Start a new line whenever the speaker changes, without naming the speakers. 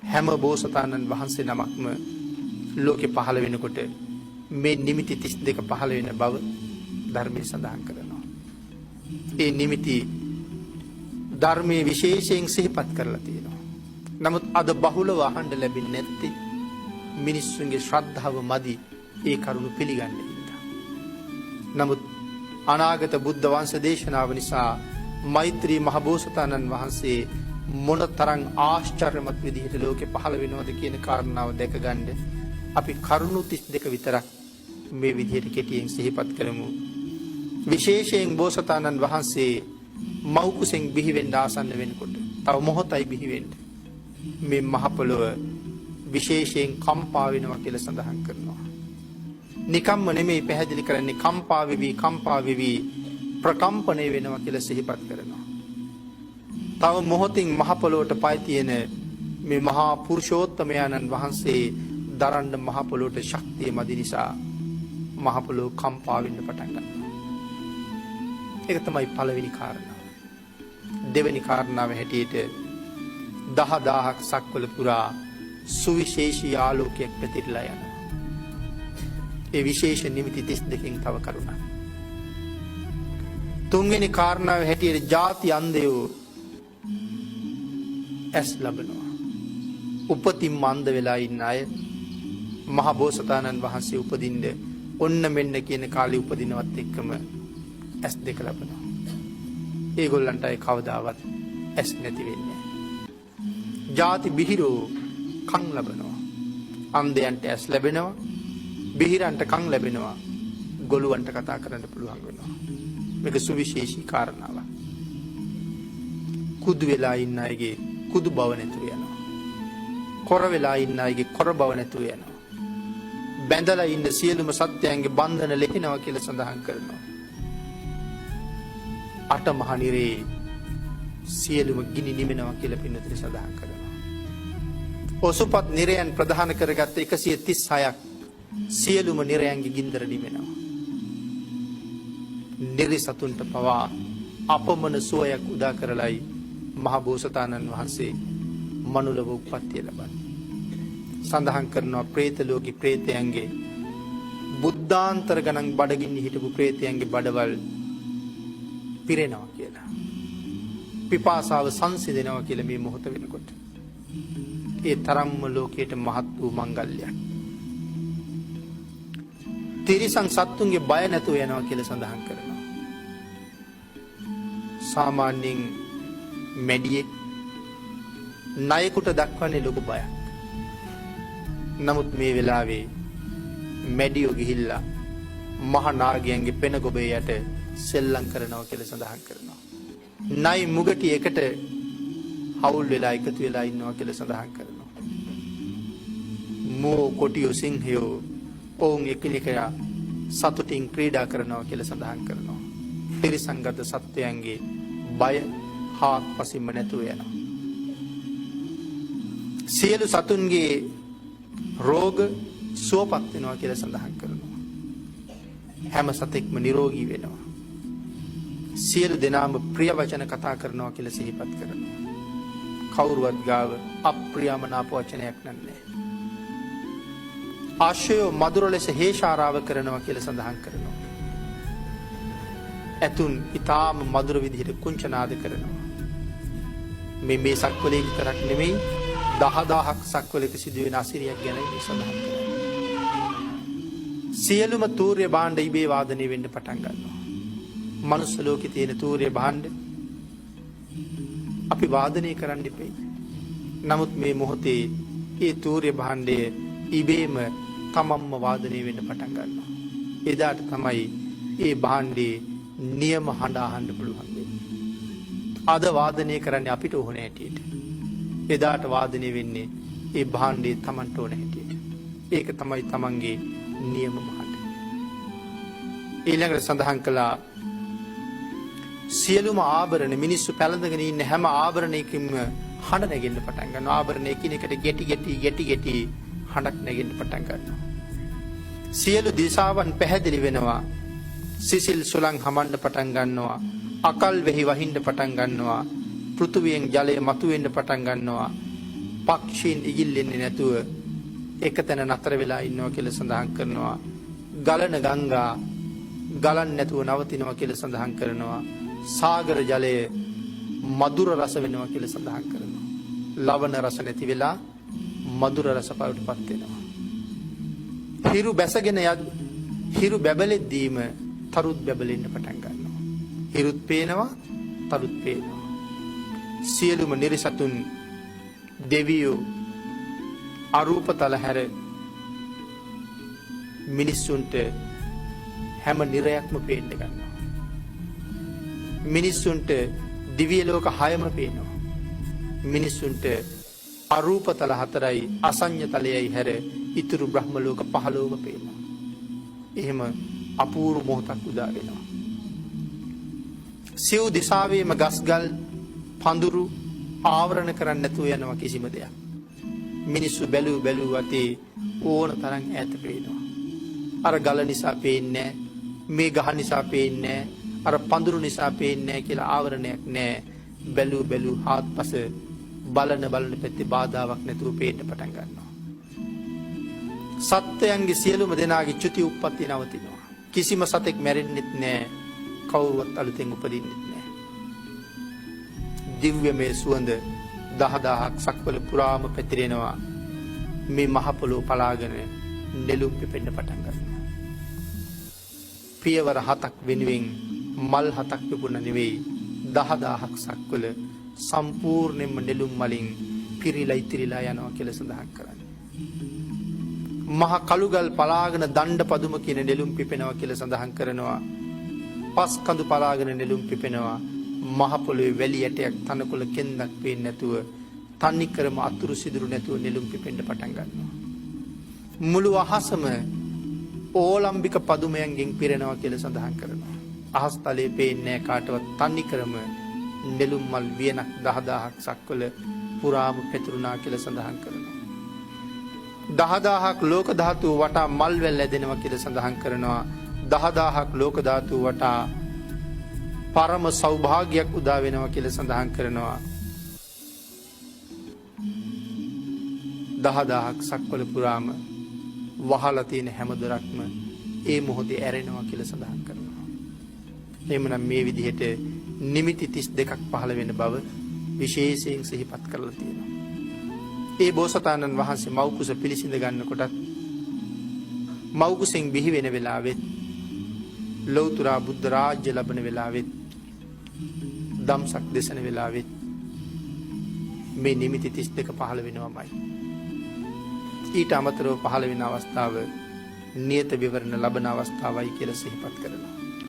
හැම බෝසතාණන් වහන්සේ නමක්ම ලෝකෙ පහළ වෙනකොට මේ නිමිති 32 පහළ වෙන බව ධර්මයේ සඳහන් කරනවා. ඒ නිමිති ධර්මයේ විශේෂයෙන් සිහිපත් කරලා තියෙනවා. නමුත් අද බහුලව අහන්න ලැබෙන්නේ නැත්තේ මිනිස්සුන්ගේ ශ්‍රද්ධාව මදි ඒ කරුණු පිළිගන්නේ නැහැ. නමුත් අනාගත බුද්ධ වංශ දේශනාව නිසා මෛත්‍රී මහ බෝසතාණන් වහන්සේ මොනතරම් ආශ්චර්යමත් විදිහට ලෝකෙ පහළ වෙනවද කියන කාරණාව දැක ගන්න අපි කරුණු 32 විතරක් මේ විදිහට කෙටියෙන් සිහිපත් කරමු. විශේෂයෙන් බෝසතාණන් වහන්සේ මව් කුසෙන් බිහි වෙන්න ආසන්න වෙනකොට තව මොහොතයි බිහි වෙන්න මේ මහ පොළොව විශේෂයෙන් කම්පා වෙනවා කියලා සඳහන් කරනවා. නිකම්ම නෙමෙයි පැහැදිලි කරන්නේ කම්පා වෙවි ප්‍රකම්පණය වෙනවා කියලා සිහිපත් කරනවා. තව මොහොතින් මහ පොළොවට පය තියෙන මේ මහා පුරුෂෝත්තමයන්න් වහන්සේ දරන්න මහ පොළොවට ශක්තිය මදි නිසා මහ පොළොව කම්පා වෙන්න පටන් ගන්නවා. ඒක තමයි පළවෙනි කාරණාව. දෙවෙනි කාරණාව හැටියට 10000ක් සක්වල පුරා සුවිශේෂී ආලෝකයක් පැතිරලා යනවා. ඒ විශේෂ නිමිති 32කින් තව කරුණක්. තුන්වෙනි කාරණාව හැටියට ಜಾති අන්ධයෝ ඇස් ලබනවා. උපතින් අන්ධ වෙලා ඉන්න අය මහ බෝසතාණන් වහන්සේ උපදින්න ඔන්න මෙන්න කියන කාලේ උපදිනවත් එක්කම ඇස් දෙක ලබනවා. ඒගොල්ලන්ට අය කවදාවත් ඇස් නැති වෙන්නේ නැහැ. ಜಾති බිහිරෝ කන් ලබනවා. අන්ධයන්ට ඇස් ලැබෙනවා. බිහිරන්ට කන් ලැබෙනවා. ගොළුවන්ට කතා කරන්න පුළුවන් වෙනවා. මේක සුවිශේෂී කාරණාවක්. කුදු වෙලා ඉන්න අයගේ කුදු බව නැතුව යනවා. කොර වෙලා ඉන්න අයගේ කොර බව නැතුව යනවා. බැඳලා ඉන්න සියලුම සත්‍යයන්ගේ බන්ධන ලෙහෙනවා කියලා සඳහන් කරනවා. අට මහ නිරේ සියලුම ගිනි නිවෙනවා කියලා පින්නතුනි සඳහන් කරනවා. ඔසුපත් නිරයන් ප්‍රධාන කරගත්ත 136ක් සියලුම නිරයන්ගේ ගින්දර නිවෙනවා. නිරිසතුන්ට පවා අපමණ සුවයක් උදා කරලයි මහ බෝසතාණන් වහන්සේ මනුලව උප්පත්තිය ලබන්නේ. සඳහන් කරනවා പ്രേත ලෝකේ പ്രേතයන්ගේ බුද්ධාන්තර ගණන් බඩගින්න හිටපු പ്രേතයන්ගේ බඩවල් පිරෙනවා කියලා. පිපාසාව සංසිඳෙනවා කියලා මේ මොහොත වෙනකොට. ඒ තරම්ම ලෝකයට මහත් වූ මංගල්‍යයක්. තිරිසන් සත්තුන්ගේ බය නැතුව යනවා කියලා සඳහන් කරනවා. සාමාන්‍යයෙන් මැඩියෙක් ණයෙකුට දක්වන්නේ ලොකු බයක්. නමුත් මේ වෙලාවේ මැඩියෝ ගිහිල්ලා මහ නාගයන්ගේ පෙන ගොබේ යට සෙල්ලම් කරනවා කියලා සඳහන් කරනවා. ණයි මුගටි එකට හවුල් වෙලා එකතු වෙලා ඉන්නවා කියලා සඳහන් කරනවා. මෝ කොටියෝ සිංහයෝ ඔවුන් එකිනෙකා සතුටින් ක්‍රීඩා කරනවා කියලා සඳහන් කරනවා. තිරිසංගත සත්වයන්ගේ බය හාත්පසින්ම නැතුව යනවා. සියලු සතුන්ගේ රෝග සුවපත් වෙනවා කියලා සඳහන් කරනවා. හැම සතෙක්ම නිරෝගී වෙනවා. සියලු දෙනාම ප්‍රිය වචන කතා කරනවා කියලා සිහිපත් කරනවා. කවුරුවත් ගාව අප්‍රියමනාප වචනයක් නැහැ. ආශයෝ මధుර ලෙස හේෂාරාව කරනවා කියලා සඳහන් කරනවා. ඇතුන් ඊටාම මధుර විදිහට කුංචනාද කරනවා. මේ සක්වලේ විතරක් නෙමෙයි 10000ක් සක්වලක සිදුවෙන අසිරියක් ගැන මේ සඳහන් කරනවා. සියලුම තූර්ය භාණ්ඩ ඉබේ වාදනය වෙන්න පටන් ගන්නවා. මනුස්ස ලෝකේ තියෙන තූර්ය භාණ්ඩ අපි වාදනය කරන්න ඉපේ. නමුත් මේ මොහොතේ ඒ තූර්ය භාණ්ඩය ඉබේම තමන්ම වාදනය වෙන්න පටන් ගන්නවා. එදාට තමයි ඒ භාණ්ඩේ නියම හඬ අහන්න පුළුවන් වෙන්නේ. අද වාදනය කරන්නේ අපිට ඕන හැටියට. එදාට වාදනය වෙන්නේ ඒ භාණ්ඩේ තමන්ට ඕන හැටියට. ඒක තමයි තමන්ගේ නියම හඬ. ඊළඟට සඳහන් කළා සියලුම ආභරණ මිනිස්සු පැළඳගෙන ඉන්න හැම ආභරණයකින්ම හඬ නැගෙන්න පටන් ගන්නවා. ආභරණ එකිනෙකට ගැටි හඬක් නැගෙන්න පටන් ගන්නවා. සියලු දිශාවන් පැහැදිලි වෙනවා. සිසිල් සුළං හමන්න පටන් ගන්නවා. අකල් වෙහි වහින්න පටන් ගන්නවා. පෘථුවියෙන් ජලය මතුවෙන්න පටන් ගන්නවා. පක්ෂීන් ඉගිල්ලෙන්නේ නැතුව එක තැන නතර වෙලා ඉන්නවා කියලා සඳහන් කරනවා. ගලන ගංගා ගලන්නේ නැතුව නවතිනවා කියලා සඳහන් කරනවා. සාගර ජලය මధుර රස වෙනවා කියලා සඳහන් කරනවා. ලවණ රස නැති වෙලා මధుර රස බවටපත් වෙනවා. හිරු බැසගෙන හිරු බැබලෙද්දීම තරුත් බැබලෙන්න පටන් ගන්නවා. හිරුත් පේනවා, තරුත් පේනවා. සියලුම නිරිසතුන් දෙවියෝ අරූපතල හැර මිනිස්සුන්ට හැම නිරයක්ම පේන්න ගන්නවා. මිනිස්සුන්ට දිව්‍ය ලෝක 6ම පේනවා. මිනිස්සුන්ට අරූපතල 4යි අසඤ්ඤ තලයයි හැර ඉතුරු බ්‍රහ්ම ලෝක 15ම පේනවා. එහෙම අපූර්ව මොහොතක් උදා වෙනවා. සිව් දිසාවේම ගස්ගල් පඳුරු ආවරණ කරන්න නැතුව යනවා කිසිම දෙයක්. මිනිස්සු බැලූ අතේ ඕන තරම් ඈත පේනවා. අර ගල නිසා පේන්නේ නැහැ, මේ ගහ නිසා පේන්නේ නැහැ, අර පඳුරු නිසා පේන්නේ නැහැ කියලා ආවරණයක් නැහැ. බැලූ හාත්පස බලන පැත්තේ බාධාවක් නැතුව පේන්න පටන් ගන්නවා. සත්වයන්ගේ සියලුම දෙනාගේ චුති උප්පත්ති නවතිනවා. කිසිම සතෙක් මැරෙන්නෙත් නැහැ, කවුරුවත් අලුතෙන් උපදින්නෙත් නැහැ. දිව්‍යමය සුවඳ 10000ක් සක්වල පුරාම පැතිරෙනවා. මේ මහ පොළොව පලාගෙන නෙළුම් පිපෙන්න පටන් ගන්නවා. පියවර 7ක් වෙනුවෙන් මල් 7ක් පිපුණ නෙවෙයි, 10000ක් සක්වල සම්පූර්ණයෙන්ම නෙළුම් මලින් පිරීලා ඉතිරිලා යනවා කියලා සඳහන් කරන්නේ. මහ කළුගල් පලාගෙන දණ්ඩ පදුම කියන නෙළුම් පිපෙනවා කියලා සඳහන් කරනවා. පස් කඳු පලාගෙන නෙළුම් පිපෙනවා. මහ පොළොවේ වැලි ඇටයක් තනකොළ කෙන්දක් පේන්නේ නැතුව තනිකරම අතුරු සිදුරු නැතුව නෙළුම් පිපෙන්න පටන් ගන්නවා. මුළු අහසම ඕලම්බික පදුමයන්ගෙන් පිරෙනවා කියලා සඳහන් කරනවා. අහස් තලයේ පේන්නේ කාටවත් තනිකරම නෙළුම් මල් වියනක් 10000ක් සක්වල පුරාම පැතුරුණා කියලා සඳහන් කරනවා. 10000ක් ලෝක ධාතුව වටා මල් වැල් ඇදෙනවා කියලා සඳහන් කරනවා. 10000ක් ලෝක ධාතුව වටා පරම සෞභාග්‍යයක් උදා වෙනවා කියලා සඳහන් කරනවා. 10000ක් සක්වල පුරාම වහලා තියෙන හැම දොරක්ම ඒ මොහොතේ ඇරෙනවා කියලා සඳහන් කරනවා. එහෙමනම් මේ විදිහට නිමිති 32ක් පහළ වෙන බව විශේෂයෙන් සිහිපත් කරලා තියෙනවා. ඒ බෝසතාණන් වහන්සේ මව්කුස පිළිසිඳ ගන්නකොටත් මව්කුසෙන් බිහි වෙන වෙලාවෙත් ලෞතර බුද්ධ රාජ්‍ය ලබන වෙලාවෙත් දම්සක් දේශන වෙලාවෙත් මේ නිමිති 32 පහළ වෙනවමයි. ඊට අමතරව පහළ වෙන අවස්ථාව නියත විවරණ ලබන අවස්ථාවයි කියලා සිහිපත් කරනවා.